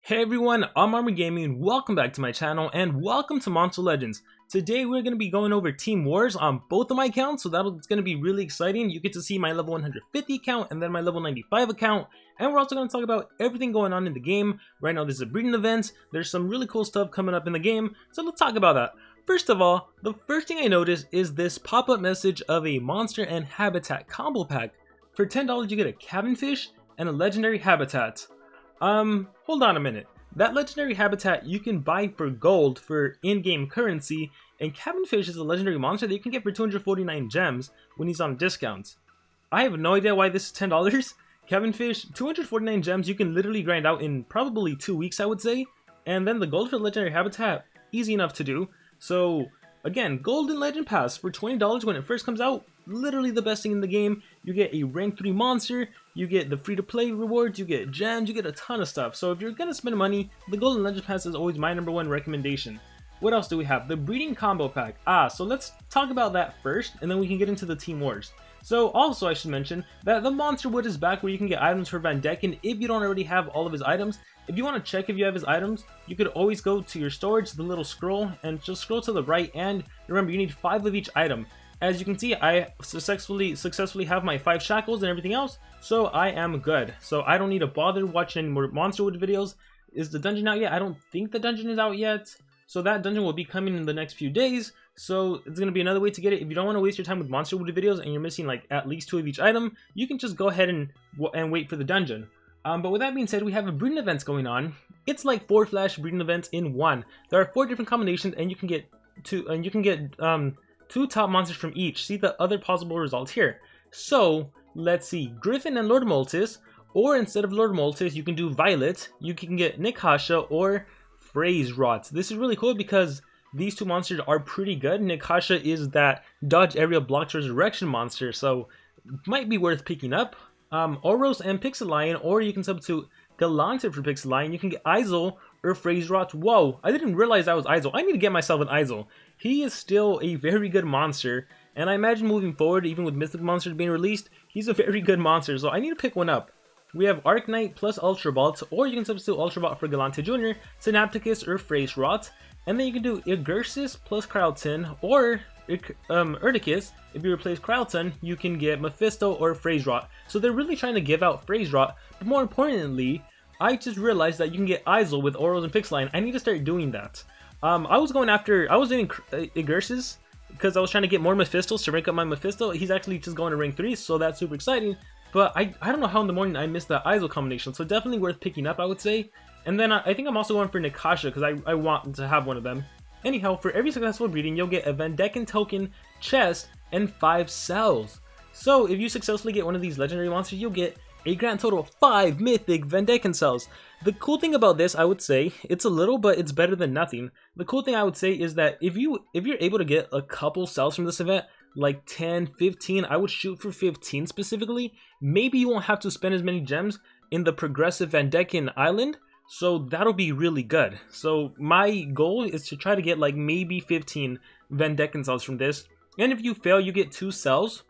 Hey everyone, I'm Armor Gaming, welcome back to my channel, and welcome to Monster Legends. Today we're going to be going over Team Wars on both of my accounts, so it's going to be really exciting. You get to see my level 150 account and then my level 95 account, and we're also going to talk about everything going on in the game. Right now there's a breeding event, there's some really cool stuff coming up in the game, so let's talk about that. First of all, the first thing I noticed is this pop-up message of a monster and habitat combo pack. For $10 you get a cabin fish and a legendary habitat. Hold on a minute. That legendary habitat you can buy for gold for in-game currency, and Cabinfish is a legendary monster that you can get for 249 gems when he's on discounts. I have no idea why this is $10. Cabinfish, 249 gems you can literally grind out in probably 2 weeks, I would say, and then the gold for the legendary habitat, easy enough to do. So again, Golden Legend Pass for $20 when it first comes out, literally the best thing in the game. You get a rank 3 monster, you get the free-to-play rewards, you get gems, you get a ton of stuff. So if you're gonna spend money, the Golden Legend Pass is always my #1 recommendation. What else do we have? The Breeding Combo Pack. So let's talk about that first, and then we can get into the Team Wars. So also I should mention that the Monster Wood is back, where you can get items for Van Decken if you don't already have all of his items. If you want to check if you have his items, you could always go to your storage, the little scroll, and just scroll to the right, and remember you need 5 of each item. As you can see, I successfully have my 5 shackles and everything else, so I am good. So I don't need to bother watching any more Monster Wood videos. Is the dungeon out yet? I don't think the dungeon is out yet. So that dungeon will be coming in the next few days. So it's going to be another way to get it. If you don't want to waste your time with Monster Wood videos and you're missing like at least 2 of each item, you can just go ahead and wait for the dungeon. But with that being said, we have a breeding events going on. It's like 4 flash breeding events in one. There are 4 different combinations, and you can get 2 top monsters from each. See the other possible results here. So let's see, Griffin and Lord Moltis, or instead of Lord Moltis, you can do Violet. You can get Nikasha or Phrase Rot. This is really cool because these 2 monsters are pretty good. Nikasha is that dodge area blocks resurrection monster, so might be worth picking up. Oros and Pixelion, or you can substitute Galante for Pixelion. You can get Izel or Phrase Rot. Whoa, I didn't realize that was Izel. I need to get myself an Izel. He is still a very good monster, and I imagine moving forward, even with Mythic monsters being released, he's a very good monster, so I need to pick one up. We have Arc Knight plus Ultra Bot, or you can substitute Ultra Bot for Galante Jr., Synapticus or Phrase Rot, and then you can do Igursis plus Krauton, or Erdicus. If you replace Krauton, you can get Mephisto or Phrase Rot. So they're really trying to give out Phrase Rot, but more importantly, I just realized that you can get Izel with Oros and Pixeline. I need to start doing that. I was doing Igursis because I was trying to get more Mephistos to rank up my Mephisto. He's actually just going to rank 3, so that's super exciting. But I don't know how in the morning I missed that Izel combination, so definitely worth picking up, I would say. And then I think I'm also going for Nikasha because I want to have one of them. Anyhow, for every successful breeding, you'll get a Van Decken token, chest, and 5 cells. So if you successfully get one of these legendary monsters, you'll get a grand total of 5 mythic Van Decken cells. The cool thing about this, I would say, it's a little, but it's better than nothing. The cool thing I would say is that if you're able to get a couple cells from this event, like 10, 15, I would shoot for 15 specifically. Maybe you won't have to spend as many gems in the progressive Van Decken island, so that'll be really good. So my goal is to try to get like maybe 15 Van Decken cells from this, and if you fail, you get 2 cells.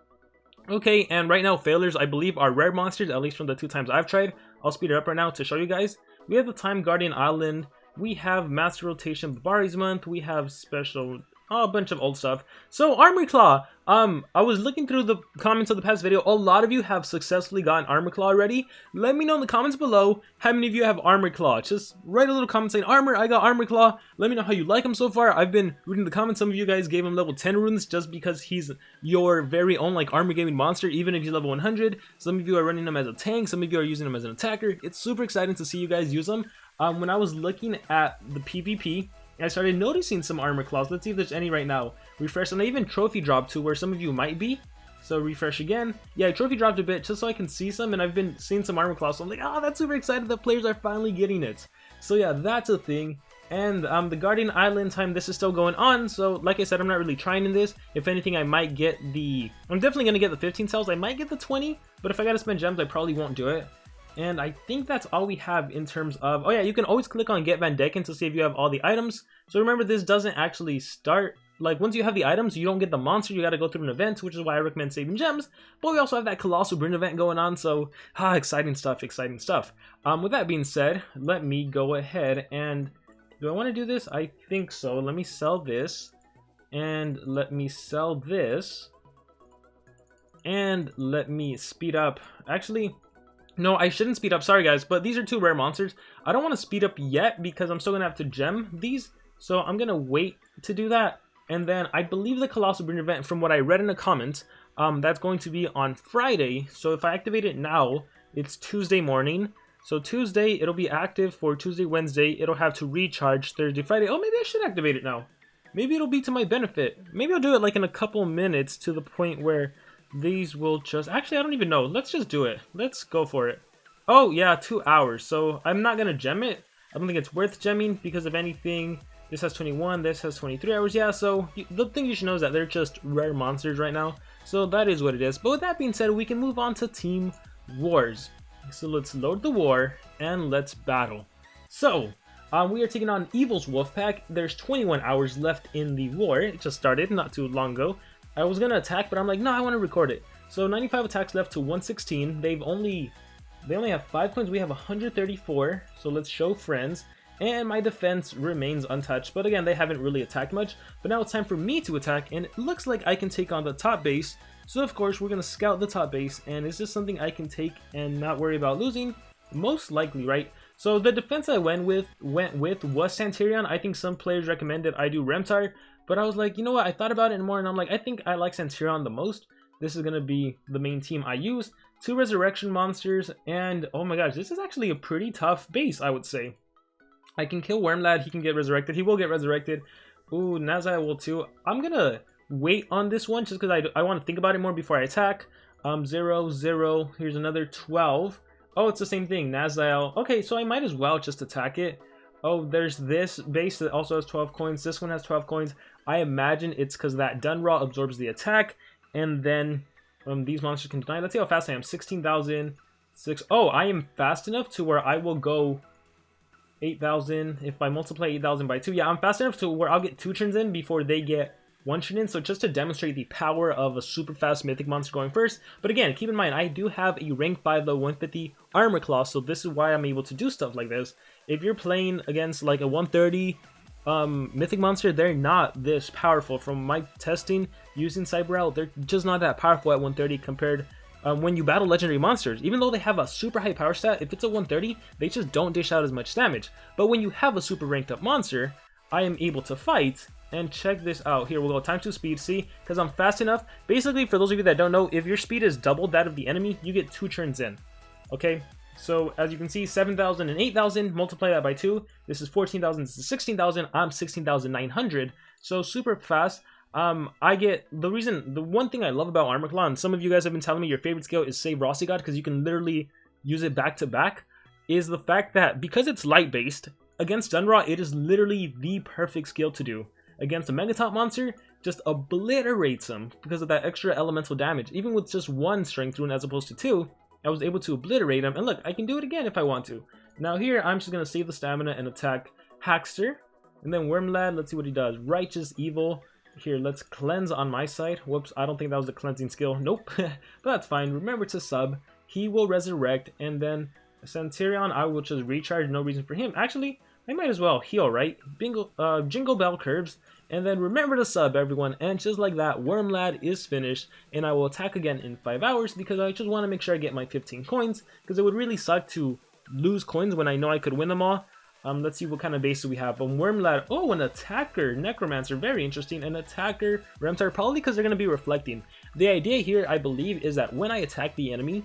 Okay, and right now failures, I believe, are rare monsters, at least from the 2 times I've tried. I'll speed it up right now to show you guys. We have the Time Guardian Island, we have Master Rotation Barbari's Month, we have special, a bunch of old stuff. So Armor Claw, I was looking through the comments of the past video. A lot of you have successfully gotten Armor Claw already. Let me know in the comments below how many of you have Armor Claw. Just write a little comment saying, Armor, I got Armor Claw. Let me know how you like him so far. I've been reading the comments. Some of you guys gave him level 10 runes just because he's your very own like armor gaming monster, even if he's level 100. Some of you are running him as a tank. Some of you are using him as an attacker. It's super exciting to see you guys use him. When I was looking at the PvP, I started noticing some Armor Claws. Let's see if there's any right now. Refresh, and I even trophy dropped to where some of you might be. So refresh again. Yeah, I trophy dropped a bit just so I can see some, and I've been seeing some Armor Claws. So I'm like, oh, that's super excited that players are finally getting it. So yeah, that's a thing. And the Guardian Island time, this is still going on. So like I said, I'm not really trying in this. If anything, I might get I'm definitely going to get the 15 cells. I might get the 20, but if I got to spend gems, I probably won't do it. And I think that's all we have in terms of, oh yeah, you can always click on Get Van Decken to see if you have all the items. So remember, this doesn't actually start like once you have the items, you don't get the monster. You got to go through an event, which is why I recommend saving gems. But we also have that Colossal Bryn event going on, so exciting stuff, exciting stuff. With that being said, let me go ahead and do I want to do this? I think so. Let me sell this, and let me sell this, and let me speed up. Actually, no, I shouldn't speed up. Sorry guys, but these are 2 rare monsters. I don't want to speed up yet because I'm still gonna have to gem these. So I'm gonna wait to do that. And then I believe the Colossal Bryn event, from what I read in the comments, that's going to be on Friday. So if I activate it now, it's Tuesday morning. So Tuesday, it'll be active for Tuesday, Wednesday. It'll have to recharge Thursday, Friday. Oh, maybe I should activate it now. Maybe it'll be to my benefit. Maybe I'll do it like in a couple minutes to the point where these will just... Actually, I don't even know. Let's just do it. Let's go for it. Oh, yeah, 2 hours. So I'm not going to gem it. I don't think it's worth gemming because if anything, this has 21, this has 23 hours. Yeah, so the thing you should know is that they're just rare monsters right now. So that is what it is. But with that being said, we can move on to Team Wars. So let's load the war and let's battle. So we are taking on Evil's Wolfpack. There's 21 hours left in the war. It just started not too long ago. I was gonna attack, but I'm like, no, I want to record it. So 95 attacks left to 116. They only have 5 coins. We have 134. So let's show friends. And my defense remains untouched. But again, they haven't really attacked much. But now it's time for me to attack, and it looks like I can take on the top base. So of course, we're gonna scout the top base, and is this something I can take and not worry about losing? Most likely, right? So the defense I went with was Santerion. I think some players recommended I do Remntar. But I was like, you know what, I thought about it more and I'm like, I think I like Santerion the most. This is going to be the main team I use. 2 resurrection monsters, and oh my gosh, this is actually a pretty tough base, I would say. I can kill Wormlad, he can get resurrected, he will get resurrected. Ooh, Nazai will too. I'm going to wait on this one just because I want to think about it more before I attack. 0, 0, here's another 12. Oh, it's the same thing, Nazael. Okay, so I might as well just attack it. Oh, there's this base that also has 12 coins. This one has 12 coins. I imagine it's because that Dunraw absorbs the attack, and then these monsters can deny. Let's see how fast I am. 16,000. Oh, I am fast enough to where I will go 8,000. If I multiply 8,000 by 2, yeah, I'm fast enough to where I'll get 2 turns in before they get 1 turn in. So just to demonstrate the power of a super fast mythic monster going first. But again, keep in mind, I do have a rank 5 level 150 armor class, so this is why I'm able to do stuff like this. If you're playing against like a 130 mythic monster, they're not this powerful. From my testing using Cyberel, they're just not that powerful at 130 compared when you battle legendary monsters. Even though they have a super high power stat, if it's a 130, they just don't dish out as much damage. But when you have a super ranked up monster, I am able to fight. And check this out. Here, we'll go time to speed, see? Because I'm fast enough. Basically, for those of you that don't know, if your speed is double that of the enemy, you get 2 turns in. Okay? So, as you can see, 7,000 and 8,000, multiply that by 2. This is 14,000, this is 16,000. I'm 16,900. So, super fast. I get, the one thing I love about Armor Claw, and some of you guys have been telling me your favorite skill is Save Rossi God, because you can literally use it back to back, is the fact that because it's light-based, against Dunraw, it is literally the perfect skill to do. Against a Megatop monster, just obliterates them because of that extra elemental damage. Even with just 1 strength rune as opposed to 2, I was able to obliterate him. And look, I can do it again if I want to. Now here, I'm just going to save the stamina and attack Hackster. And then Wormlad, let's see what he does. Righteous Evil. Here, let's cleanse on my side. Whoops, I don't think that was a cleansing skill. Nope, but that's fine. Remember to sub. He will resurrect. And then Santerion, I will just recharge. No reason for him. Actually, I might as well heal, right? Jingle Bell Curves. And then remember to sub, everyone. And just like that, Wormlad is finished. And I will attack again in 5 hours because I just want to make sure I get my 15 coins. Because it would really suck to lose coins when I know I could win them all. Let's see what kind of bases we have. Wormlad, oh, an attacker Necromancer, very interesting. An attacker Remntar, probably because they're going to be reflecting. The idea here, I believe, is that when I attack the enemy,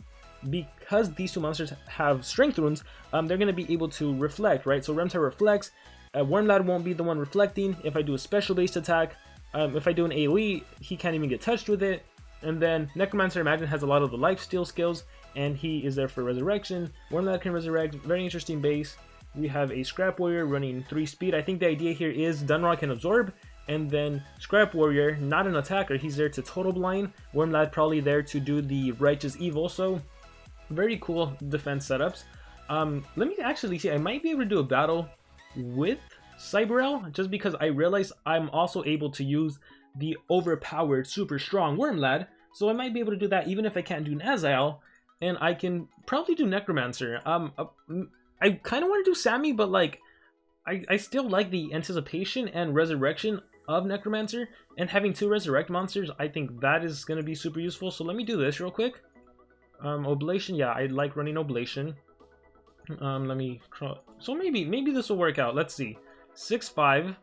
because these 2 monsters have strength runes, they're going to be able to reflect, right? So Remntar reflects. Wormlad won't be the one reflecting. If I do a special based attack, if I do an AoE, he can't even get touched with it. And then Necromancer, imagine, has a lot of the lifesteal skills, and he is there for resurrection. Wormlad can resurrect, very interesting base. We have a Scrap Warrior running 3 speed. I think the idea here is Dunraw can absorb, and then Scrap Warrior, not an attacker, he's there to total blind. Wormlad probably there to do the Righteous Evil, so very cool defense setups. Let me actually see, I might be able to do a battle with Cyberel, just because I realized I'm also able to use the overpowered super strong Wormlad, so I might be able to do that even if I can't do Nazael, and I can probably do Necromancer. I kind of want to do Sammy, but like I still like the anticipation and resurrection of Necromancer, and having 2 resurrect monsters, I think that is going to be super useful. So let me do this real quick. Oblation, yeah, I like running Oblation. Let me try. So maybe this will work out. Let's see. 6-5,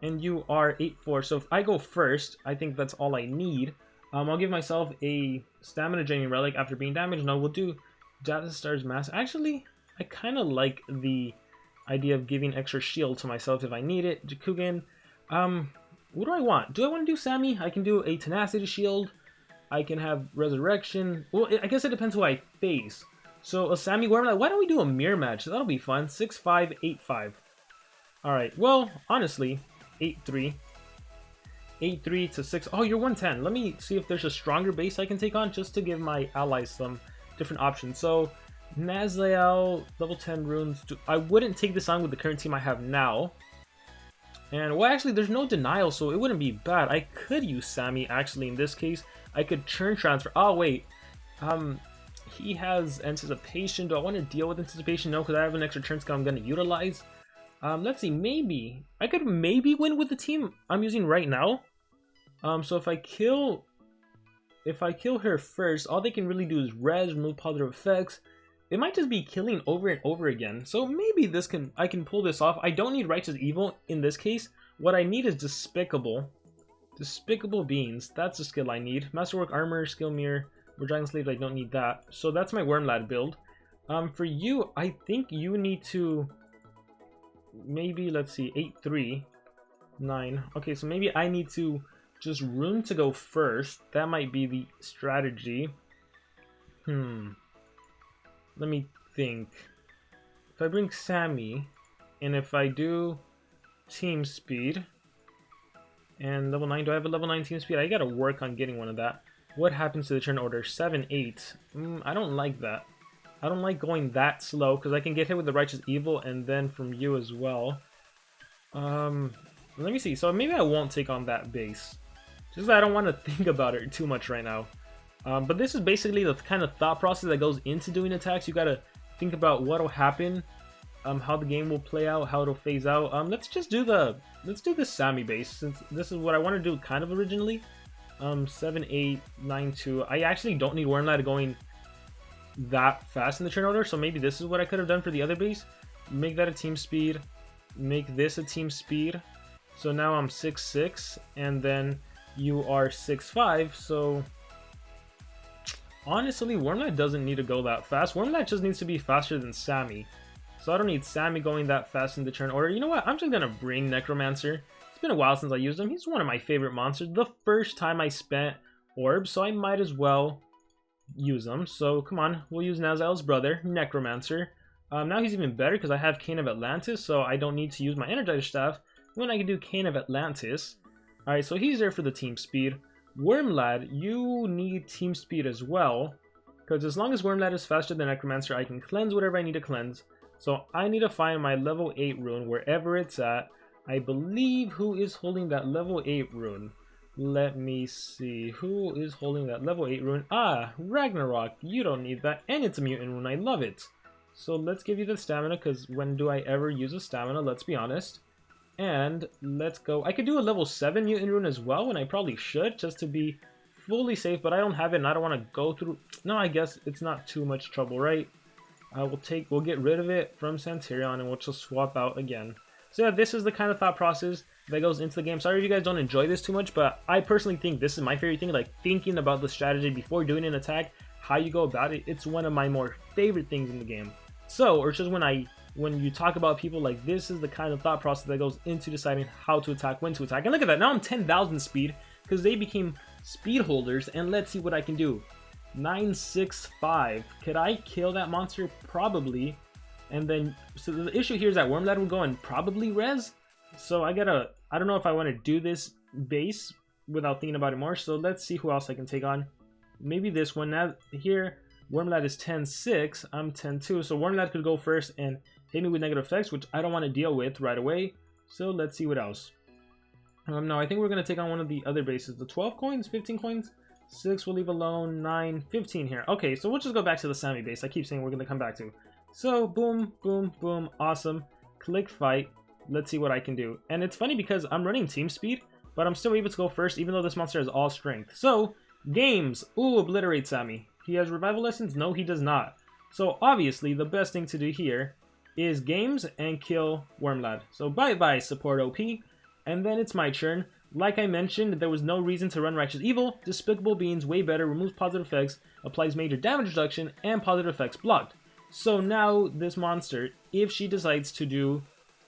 and you are 8-4. So if I go first, I think that's all I need. I'll give myself a stamina draining relic after being damaged. No, we'll do Jazz Star's Mask. Actually, I kind of like the idea of giving extra shield to myself if I need it. Jakugan. What do I want? Do I want to do Sammy? I can do a Tenacity Shield. I can have Resurrection. Well, I guess it depends who I face. So a Sammy Wormlad. Why don't we do a mirror match? That'll be fun. 6-5, 8-5. Alright, well, honestly, 8-3. 8-3 to 6. Oh, you're 110. Let me see if there's a stronger base I can take on just to give my allies some different options. So, Nazael, level 10 runes. I wouldn't take this on with the current team I have now. And, well, actually, there's no denial, so it wouldn't be bad. I could use Sammy, actually, in this case. I could churn transfer. Oh, wait. He has anticipation. Do I want to deal with anticipation? No, because I have an extra turn skill I'm going to utilize. Let's see, maybe. I could maybe win with the team I'm using right now. So if I kill her first, all they can really do is res, remove positive effects. It might just be killing over and over again. So maybe I can pull this off. I don't need Righteous Evil in this case. What I need is Despicable. Despicable Beings. That's the skill I need. Masterwork Armor, Skill Mirror, or Dragon Slave, I don't need that. So that's my Wormlad build. For you, I think you need to maybe, let's see, 8-3, 9. Okay, so maybe I need to just rune to go first. That might be the strategy. Let me think. If I bring Sammy, and if I do team speed, and level 9, do I have a level 9 team speed? I gotta work on getting one of that. What happens to the turn order? 7-8. I don't like that. I don't like going that slow, because I can get hit with the Righteous Evil, and then from you as well. Let me see. So maybe I won't take on that base. Just that I don't want to think about it too much right now. But this is basically the kind of thought process that goes into doing attacks. You gotta think about what'll happen, how the game will play out, how it'll phase out. Let's do the Sammy base, since this is what I want to do kind of originally. 7-8, 9-2. I actually don't need Wormlad going that fast in the turn order, so maybe this is what I could have done for the other base. Make that a team speed, make this a team speed. So now I'm 6-6, and then you are 6-5, so honestly, Wormlad doesn't need to go that fast. Wormlad just needs to be faster than Sammy. So I don't need Sammy going that fast in the turn order. You know what? I'm just going to bring Necromancer. It's been a while since I used him. He's one of my favorite monsters. The first time I spent orbs, so I might as well use him. So come on, we'll use Nazael's brother, Necromancer. Now he's even better because I have Cane of Atlantis, so I don't need to use my Energizer Staff when I can do Cane of Atlantis. Alright, so he's there for the team speed. Wormlad, you need team speed as well, because as long as Wormlad is faster than Necromancer, I can cleanse whatever I need to cleanse. So I need to find my level 8 rune wherever it's at. I believe who is holding that level 8 rune. Let me see. Who is holding that level 8 rune? Ah, Ragnarök. You don't need that. And it's a mutant rune. I love it. So let's give you the stamina, because when do I ever use a stamina? Let's be honest. And let's go. I could do a level 7 mutant rune as well, and I probably should, just to be fully safe, but I don't have it, and I don't want to go through. No, I guess it's not too much trouble, right? We'll get rid of it from Santerion, and we'll just swap out again. So yeah, this is the kind of thought process that goes into the game. Sorry if you guys don't enjoy this too much, but I personally think this is my favorite thing, like thinking about the strategy before doing an attack, how you go about it. It's one of my more favorite things in the game. So, or just when you talk about people, like, this is the kind of thought process that goes into deciding how to attack, when to attack. And look at that, now I'm 10,000 speed, because they became speed holders, and let's see what I can do. 9-6-5. Could I kill that monster? Probably. And then, so the issue here is that Wormlad will go and probably res. So I don't know if I want to do this base without thinking about it more, so let's see who else I can take on. Maybe this one. Now, here, Wormlad is 10-6, I'm 10-2, so Wormlad could go first and hit me with negative effects, which I don't want to deal with right away. So let's see what else. No, I think we're going to take on one of the other bases. The 12 coins, 15 coins, 6 we'll leave alone, 9, 15 here. Okay, so we'll just go back to the Sammy base. I keep saying we're going to come back to. So boom, boom, boom, awesome. Click fight. Let's see what I can do. And it's funny because I'm running team speed, but I'm still able to go first even though this monster has all strength. So, games. Ooh, obliterate Sammy. He has revival lessons? No, he does not. So obviously the best thing to do here is games and kill Wormlad. So bye-bye support OP. And then it's my turn. Like I mentioned, there was no reason to run Righteous Evil. Despicable Beans, way better, removes positive effects, applies major damage reduction, and positive effects blocked. So now this monster, if she decides to do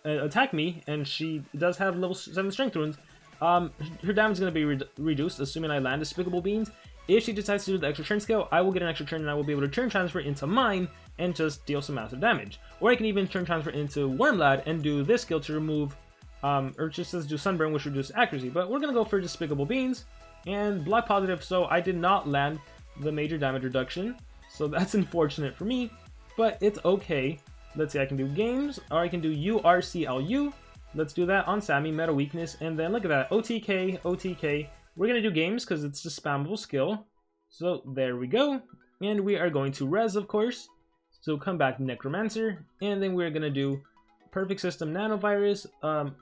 attack me, and she does have level 7 strength runes, her damage is going to be reduced, assuming I land Despicable Beans. If she decides to do the extra turn skill, I will get an extra turn and I will be able to turn transfer into mine and just deal some massive damage. Or I can even turn transfer into Wormlad and do this skill to remove, or just as do Sunburn, which reduces accuracy. But we're going to go for Despicable Beans and block positive, so I did not land the major damage reduction. So that's unfortunate for me, but it's okay. Let's see, I can do games, or I can do URCLU. Let's do that on Sammy, meta weakness, and then look at that, OTK, OTK. We're going to do games because it's a spammable skill. So there we go. And we are going to res, of course. So come back Necromancer, and then we're going to do Perfect System Nanovirus,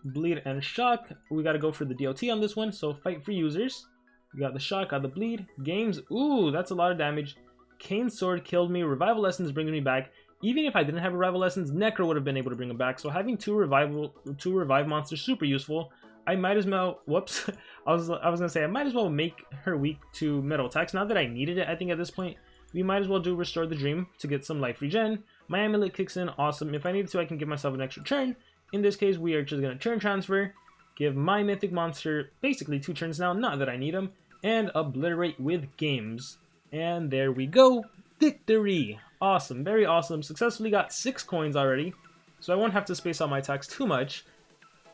Bleed and Shock. We got to go for the DOT on this one, so fight for users. We got the Shock, got the Bleed. Games, ooh, that's a lot of damage. Kane's Sword killed me, Revival Lessons brings me back. Even if I didn't have Revival Lessons, Necro would have been able to bring him back. So having two revive monsters, super useful. I might as well, whoops, I was gonna say I might as well make her weak to metal attacks. Not that I needed it, I think at this point, we might as well do Restore the Dream to get some life regen. My amulet kicks in, awesome. If I need to, I can give myself an extra turn. In this case, we are just gonna turn transfer, give my mythic monster basically 2 turns now, not that I need them, and obliterate with games. And there we go, victory! Awesome, very awesome. Successfully got 6 coins already, so I won't have to space out my attacks too much.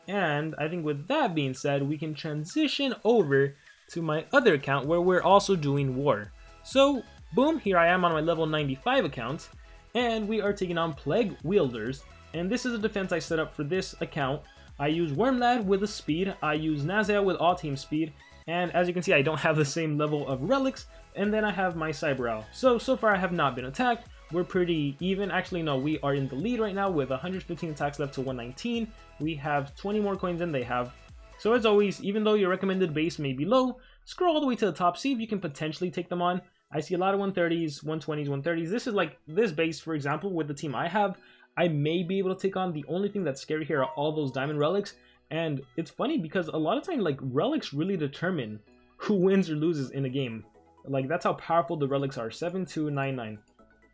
And I think with that being said, we can transition over to my other account where we're also doing war. So, boom, here I am on my level 95 account, and we are taking on Plague Wielders. And this is a defense I set up for this account. I use Wormlad with a speed, I use Nazea with all team speed, and as you can see, I don't have the same level of relics, and then I have my Cyber Owl. So far I have not been attacked. We're pretty even. Actually, no, we are in the lead right now with 115 attacks left to 119. We have 20 more coins than they have. So as always, even though your recommended base may be low, scroll all the way to the top, see if you can potentially take them on. I see a lot of 130s, 120s, 130s. This is like this base, for example, with the team I have, I may be able to take on. The only thing that's scary here are all those diamond relics. And it's funny because a lot of time, like, relics really determine who wins or loses in a game. Like, that's how powerful the relics are. 7299.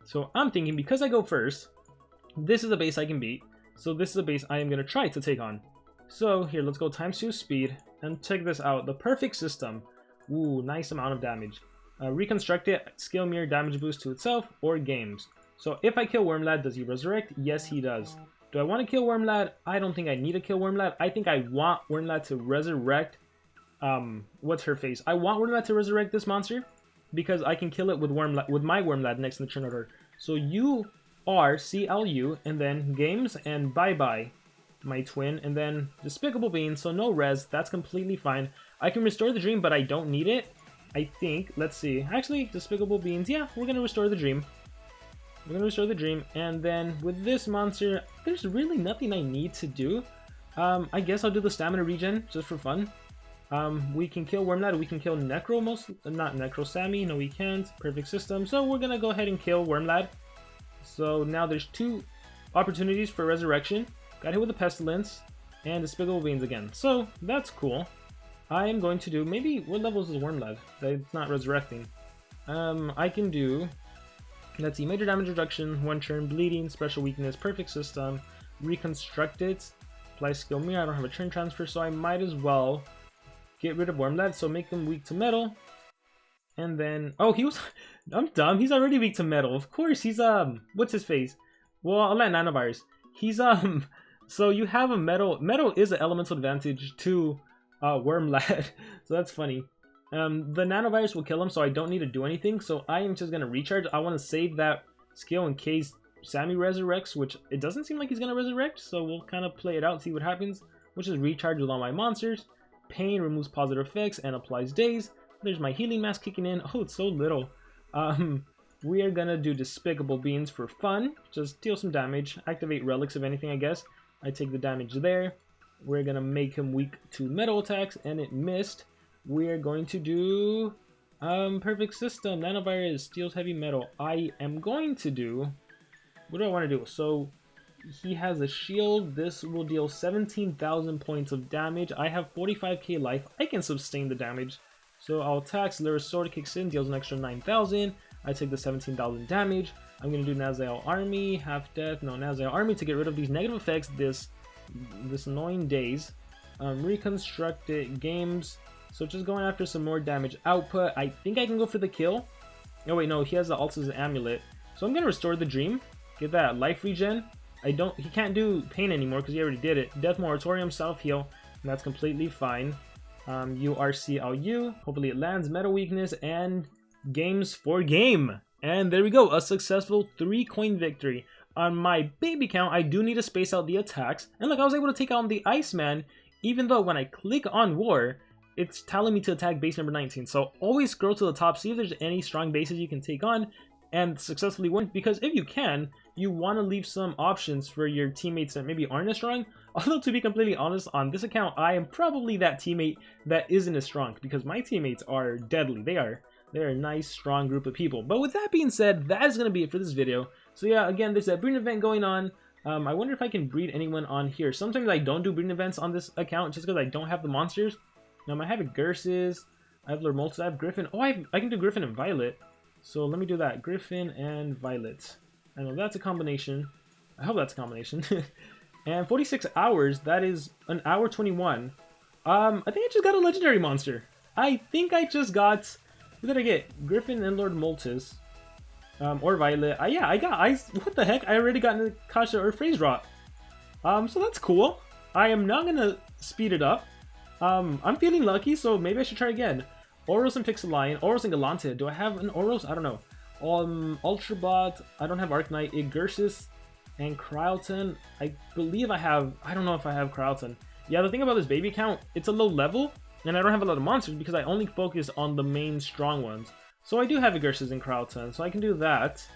So I'm thinking, because I go first, this is a base I can beat. So this is a base I am going to try to take on. So here, let's go ×2 speed. And check this out. The perfect system. Ooh, nice amount of damage. Reconstruct it, skill mirror damage boost to itself, or games. So if I kill Wormlad, does he resurrect? Yes, he does. Do I want to kill Wormlad? I don't think I need to kill Wormlad. I think I want Wormlad to resurrect. What's her face? I want Wormlad to resurrect this monster, because I can kill it with my Wormlad next in the turn order. So URCLU, and then games, and bye-bye, my twin, and then Despicable Beans, so no res, that's completely fine. I can restore the dream, but I don't need it, I think. Let's see. Actually, Despicable Beans, yeah, we're going to restore the dream. We're going to restore the dream, and then with this monster, there's really nothing I need to do. I guess I'll do the stamina regen, just for fun. We can kill Wormlad, we can kill Necro not Necro Sammy, no we can't, perfect system, so we're gonna go ahead and kill Wormlad. So now there's 2 opportunities for resurrection, got hit with a Pestilence, and Despicable Beans again, so that's cool. I am going to do, maybe, what levels is Wormlad? It's not resurrecting. I can do, let's see, major damage reduction, 1 turn, bleeding, special weakness, perfect system, reconstruct it, apply skill mirror. I don't have a turn transfer, so I might as well get rid of Wormlad, so make him weak to metal. And then, oh, he was, I'm dumb, he's already weak to metal. Of course, he's, what's his face? Well, I'll let Nanovirus. He's, so you have a metal is an elemental advantage to, Wormlad, so that's funny. The Nanovirus will kill him, so I don't need to do anything, so I am just gonna recharge. I want to save that skill in case Sammy resurrects, which it doesn't seem like he's gonna resurrect, so we'll kind of play it out, see what happens. which is recharge with all my monsters. Pain removes positive effects and applies daze. There's my healing mask kicking in. Oh, it's so little. We are gonna do Despicable Beans for fun. Just deal some damage. Activate relics if anything, I guess. I take the damage there. We're gonna make him weak to metal attacks, and it missed. We're going to do perfect system. Nanovirus steals heavy metal. I am going to do, what do I want to do? So he has a shield. This will deal 17,000 points of damage. I have 45k life. I can sustain the damage. So I'll attack. Lyra's sword kicks in, deals an extra 9,000. I take the 17,000 damage. I'm going to do Nazael Army, half death. No, Nazael Army to get rid of these negative effects, this annoying daze. Reconstructed games. So just going after some more damage output. I think I can go for the kill. Oh wait, no, he has the Altus Amulet. So I'm going to restore the dream. Get that life regen. He can't do pain anymore because he already did it. Death Moratorium, self-heal, and that's completely fine. URCLU, hopefully it lands. Metal weakness and games for game. And there we go, a successful 3-coin victory. On my baby count, I do need to space out the attacks. And look, I was able to take on the Iceman, even though when I click on war, it's telling me to attack base number 19. So always scroll to the top, see if there's any strong bases you can take on and successfully win, because if you can, you want to leave some options for your teammates that maybe aren't as strong. Although to be completely honest, on this account, I am probably that teammate that isn't as strong, because my teammates are deadly. They're a nice, strong group of people. But with that being said, that is going to be it for this video. So yeah, again, there's that breeding event going on. I wonder if I can breed anyone on here. Sometimes I don't do breeding events on this account just because I don't have the monsters. Now I have Gerses, I have Lord Moltes, I have Griffin. Oh, I can do Griffin and Violet. So let me do that. Griffin and Violet. I know that's a combination. I hope that's a combination. And 46 hours, that is an hour 21. I think I just got a legendary monster. I think I just got, who did I get? Griffin and Lord Moltes. Or Violet. Yeah, what the heck? I already got Nikasha or Phrase Rot. So that's cool. I am not gonna speed it up. I'm feeling lucky, so maybe I should try again. Oros and Pixeline, Oros and Galante. Do I have an Oros? I don't know. Ultrabot, I don't have Arknight. Igursis and Crowton. I believe I have, I don't know if I have Crowton. Yeah, the thing about this baby account, it's a low level, and I don't have a lot of monsters because I only focus on the main strong ones. So I do have Igursis and Crowton, so I can do that.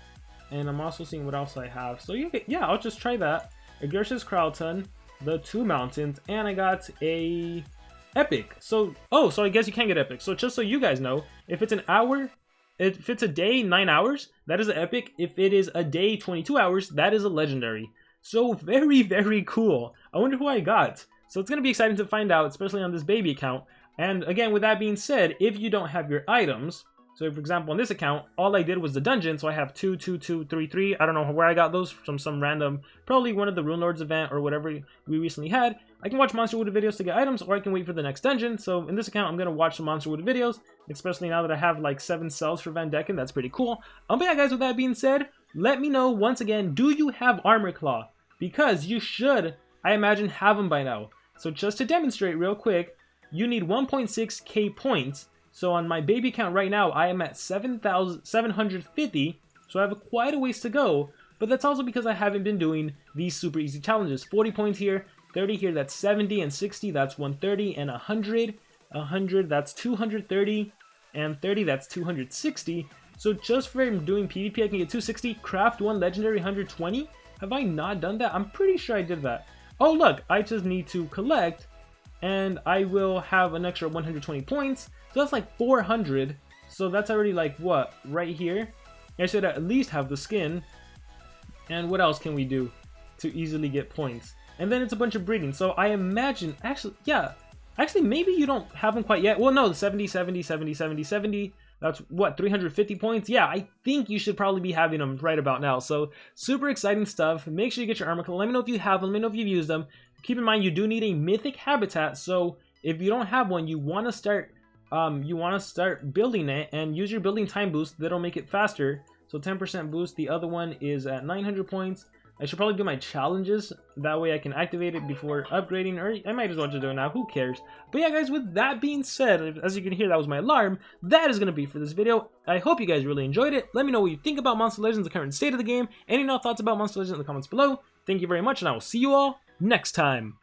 And I'm also seeing what else I have. So yeah, I'll just try that. Igursis, Crowton, the 2 mountains, and I got a epic. So I guess you can get epic. So just so you guys know, if it's an hour, if it's a day 9 hours, that is an epic. If it is a day 22 hours, that is a legendary. So very, very cool. I wonder who I got. So it's gonna be exciting to find out, especially on this baby account. And again, with that being said, if you don't have your items, so for example on this account, all I did was the dungeon, so I have 2, 2, 2, 3, 3. I don't know where I got those, from some random, probably one of the Rune Lords event or whatever we recently had. I can watch Monster Wood videos to get items, or I can wait for the next dungeon. So in this account, I'm going to watch some Monster Wood videos, especially now that I have like 7 cells for Van Decken. That's pretty cool. But yeah, guys, with that being said, let me know once again, do you have Armor Claw? Because you should, I imagine, have them by now. So just to demonstrate real quick, you need 1.6k points. So on my baby count right now, I am at 7,750. So I have quite a ways to go. But that's also because I haven't been doing these super easy challenges. 40 points here, 30 here, that's 70, and 60, that's 130, and 100. 100, that's 230, and 30, that's 260. So just for doing PvP, I can get 260, craft 1 legendary 120. Have I not done that? I'm pretty sure I did that. Oh look, I just need to collect, and I will have an extra 120 points. So that's like 400. So that's already like what? Right here. I should at least have the skin. And what else can we do to easily get points? And then it's a bunch of breeding. So I imagine, actually, yeah. Actually, maybe you don't have them quite yet. Well, no, 70, 70, 70, 70, 70. That's what, 350 points? Yeah, I think you should probably be having them right about now. So super exciting stuff. Make sure you get your armor. Let me know if you have them. Let me know if you've used them. Keep in mind, you do need a mythic habitat. So if you don't have one, you want to start building it and use your building time boost. That'll make it faster. So 10% boost. The other one is at 900 points. I should probably do my challenges. That way I can activate it before upgrading, or I might as well just do it now. Who cares? But yeah, guys, with that being said, as you can hear, that was my alarm. That is going to be for this video. I hope you guys really enjoyed it. Let me know what you think about Monster Legends, the current state of the game. Any thoughts about Monster Legends in the comments below. Thank you very much, and I will see you all next time.